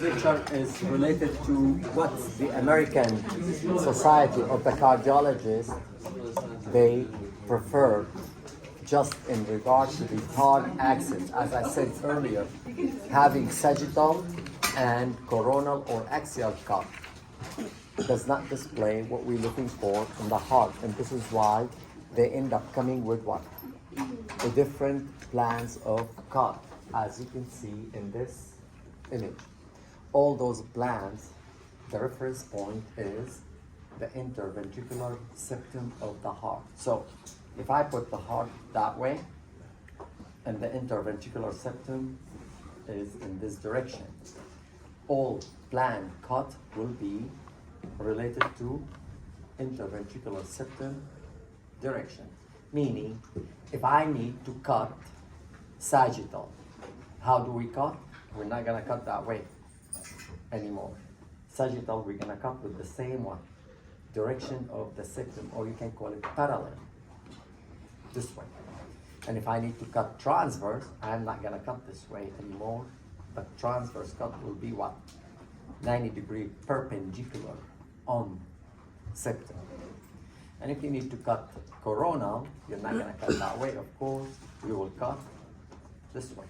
Picture is related to what the American Society of the Cardiologists they prefer just in regard to the heart axis. As I said earlier, having sagittal and coronal or axial cut does not display what we're looking for in the heart, and this is why they end up coming with what? A different plans of cut, as you can see in this image. All those plans, the reference point is the interventricular septum of the heart. So if I put the heart that way and the interventricular septum is in this direction, all planned cut will be related to interventricular septum direction. Meaning, if I need to cut sagittal, how do we cut? We're not gonna cut that way anymore. Sagittal, we're gonna cut with the same one, direction of the septum, or you can call it parallel, this way. And if I need to cut transverse, I'm not gonna cut this way anymore, but transverse cut will be what? 90-degree perpendicular on septum. And if you need to cut coronal, you're not gonna cut that way, of course, you will cut this way.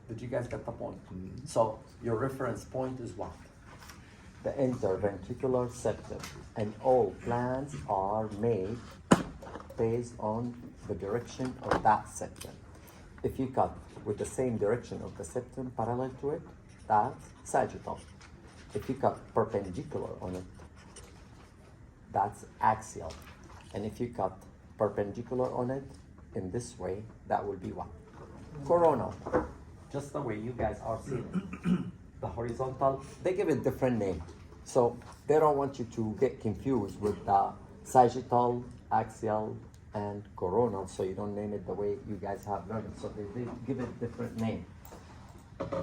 Did you guys get the point? Mm-hmm. So your reference point is what? The interventricular septum. And all plans are made based on the direction of that septum. If you cut with the same direction of the septum parallel to it, that's sagittal. If you cut perpendicular on it, that's axial. And if you cut perpendicular on it in this way, that will be what? Coronal. Just the way you guys are seeing it. The horizontal, they give it different name. So they don't want you to get confused with the sagittal, axial, and coronal, so you don't name it the way you guys have learned it. So they give it different name.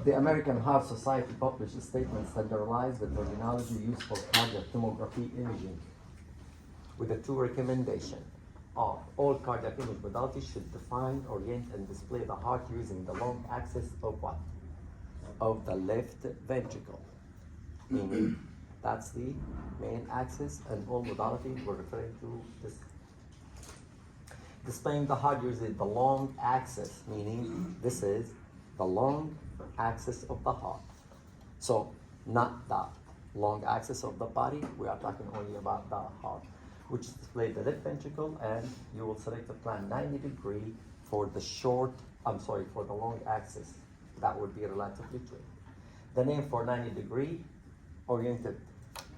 The American Heart Society published a statement standardized the terminology used for cardiac tomography imaging with the two recommendations. All cardiac image modalities should define, orient, and display the heart using the long axis of what? Of the left ventricle. Meaning, that's the main axis, and all modalities we're referring to this. Displaying the heart using the long axis, meaning this is the long axis of the heart. So, not the long axis of the body, we are talking only about the heart, which display the left ventricle, and you will select a plan 90-degree for the for the long axis. That would be relatively true. The name for 90-degree oriented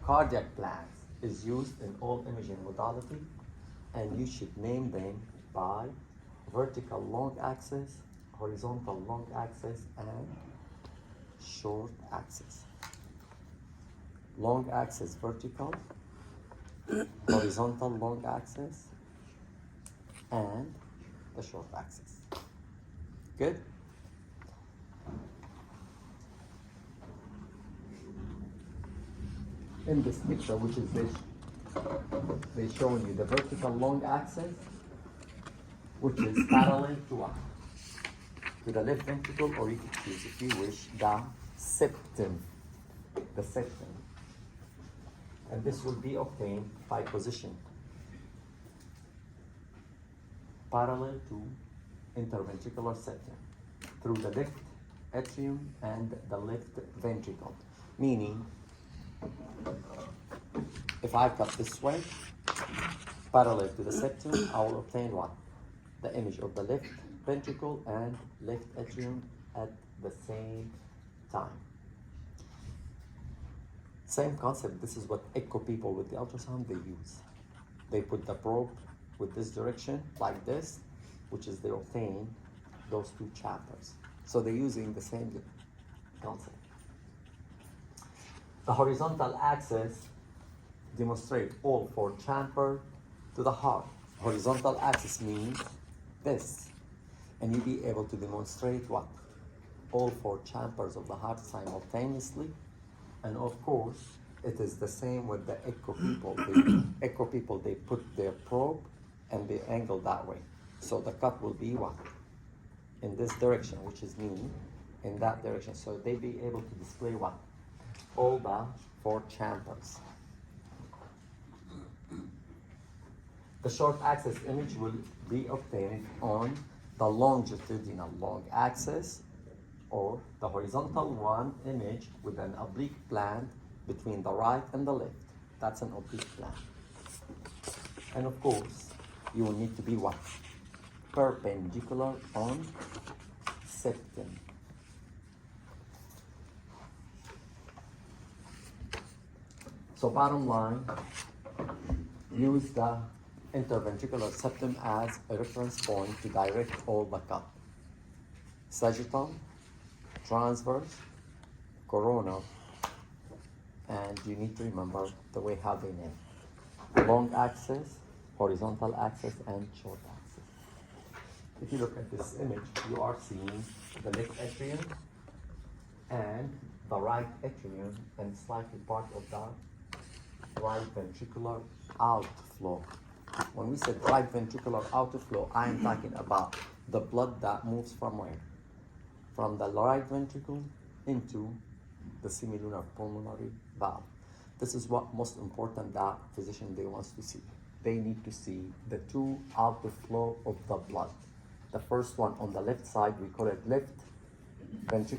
cardiac plans is used in all imaging modality, and you should name them by vertical long axis, horizontal long axis, and short axis. Long axis vertical, horizontal long axis, and the short axis. Good? In this picture, which is this, they showing you the vertical long axis, which is parallel to what? To the left ventricle, or you could choose, if you wish, the septum. The septum. And this will be obtained by position parallel to interventricular septum through the left atrium and the left ventricle. Meaning, if I cut this way, parallel to the septum, I will obtain what? The image of the left ventricle and left atrium at the same time. Same concept, this is what echo people with the ultrasound they use. They put the probe with this direction, like this, which is they obtain those two chambers. So they're using the same concept. The horizontal axis demonstrate all four chambers to the heart. Horizontal axis means this. And you'll be able to demonstrate what? All four chambers of the heart simultaneously. And of course, it is the same with the echo people. Echo people, they put their probe and they angle that way. So the cut will be what? In this direction, which is mean in that direction. So they be able to display what? All the four chambers. The short axis image will be obtained on the longitudinal long axis, or the horizontal one image with an oblique plan between the right and the left. That's an oblique plan. And of course, you will need to be what? Perpendicular on septum. So bottom line, use the interventricular septum as a reference point to direct all the cut. Sagittal, transverse, coronal, and you need to remember the way how they name. Long axis, horizontal axis, and short axis. If you look at this image, you are seeing the left atrium and the right atrium and slightly part of the right ventricular outflow. When we said right ventricular outflow, I am talking about the blood that moves from where? From the right ventricle into the semilunar pulmonary valve. This is what most important that physician they wants to see. They need to see the two outflow of the blood. The first one on the left side, we call it left ventricular